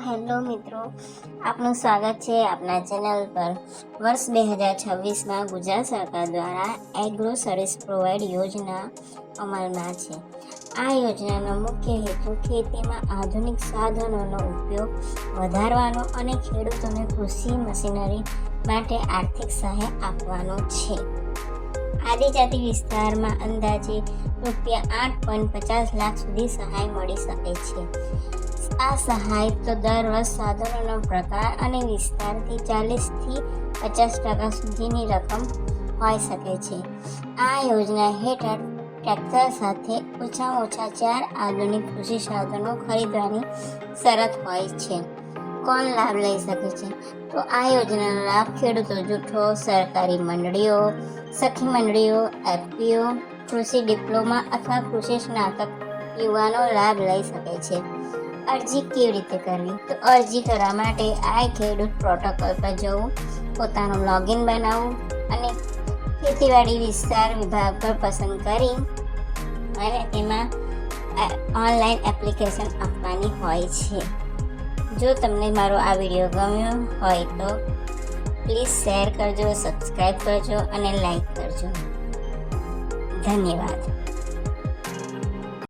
Hello મિત્રો, આપનું સ્વાગત છે આપના ચેનલ પર। વર્ષ 2026માં ગુજરાત સરકાર દ્વારા એગ્રો સર્વિસ પ્રોવાઇડ યોજના અમલમાં છે। આ યોજનાનો મુખ્ય હેતુ ખેતીમાં આધુનિક સાધનોનો ઉપયોગ વધારવાનો અને ખેડૂતોને કૃષિ મશીનરી માટે આર્થિક સહાય આપવાનો છે। આદિજાતિ વિસ્તારમાં અંદાજે ₹8.50 લાખ સુધી સહાય મળી શકે છે। આ સહાય તો દર વર્ષ સાધનોનો પ્રકાર અને વિસ્તારથી 40થી 50% સુધીની રકમ હોઈ શકે છે। આ યોજના હેઠળ ટ્રેક્ટર સાથે ઓછામાં ઓછા 4 આધુનિક કૃષિ સાધનો ખરીદવાની શરત હોય છે। કોણ લાભ લઈ શકે છે? તો આ યોજનાનો લાભ ખેડૂતો જૂથો, સરકારી મંડળીઓ, સખી મંડળીઓ, એફપીઓ, કૃષિ ડિપ્લોમા અથવા કૃષિ સ્નાતક યુવાનો લાભ લઈ શકે છે। અરજી કેવી રીતે કરવી? તો અરજી કરવા માટે આ ખેડૂત પોર્ટલ પર જવું, પોતાનું લોગિન બનાવવું અને ખેતીવાડી વિસ્તાર વિભાગ પર પસંદ કરી અને તેમાં ઓનલાઈન એપ્લિકેશન આપવાની હોય છે। જો તમને મારો આ વિડીયો ગમ્યો હોય તો પ્લીઝ શેર કરજો, સબસ્ક્રાઈબ કરજો અને લાઈક કરજો। ધન્યવાદ।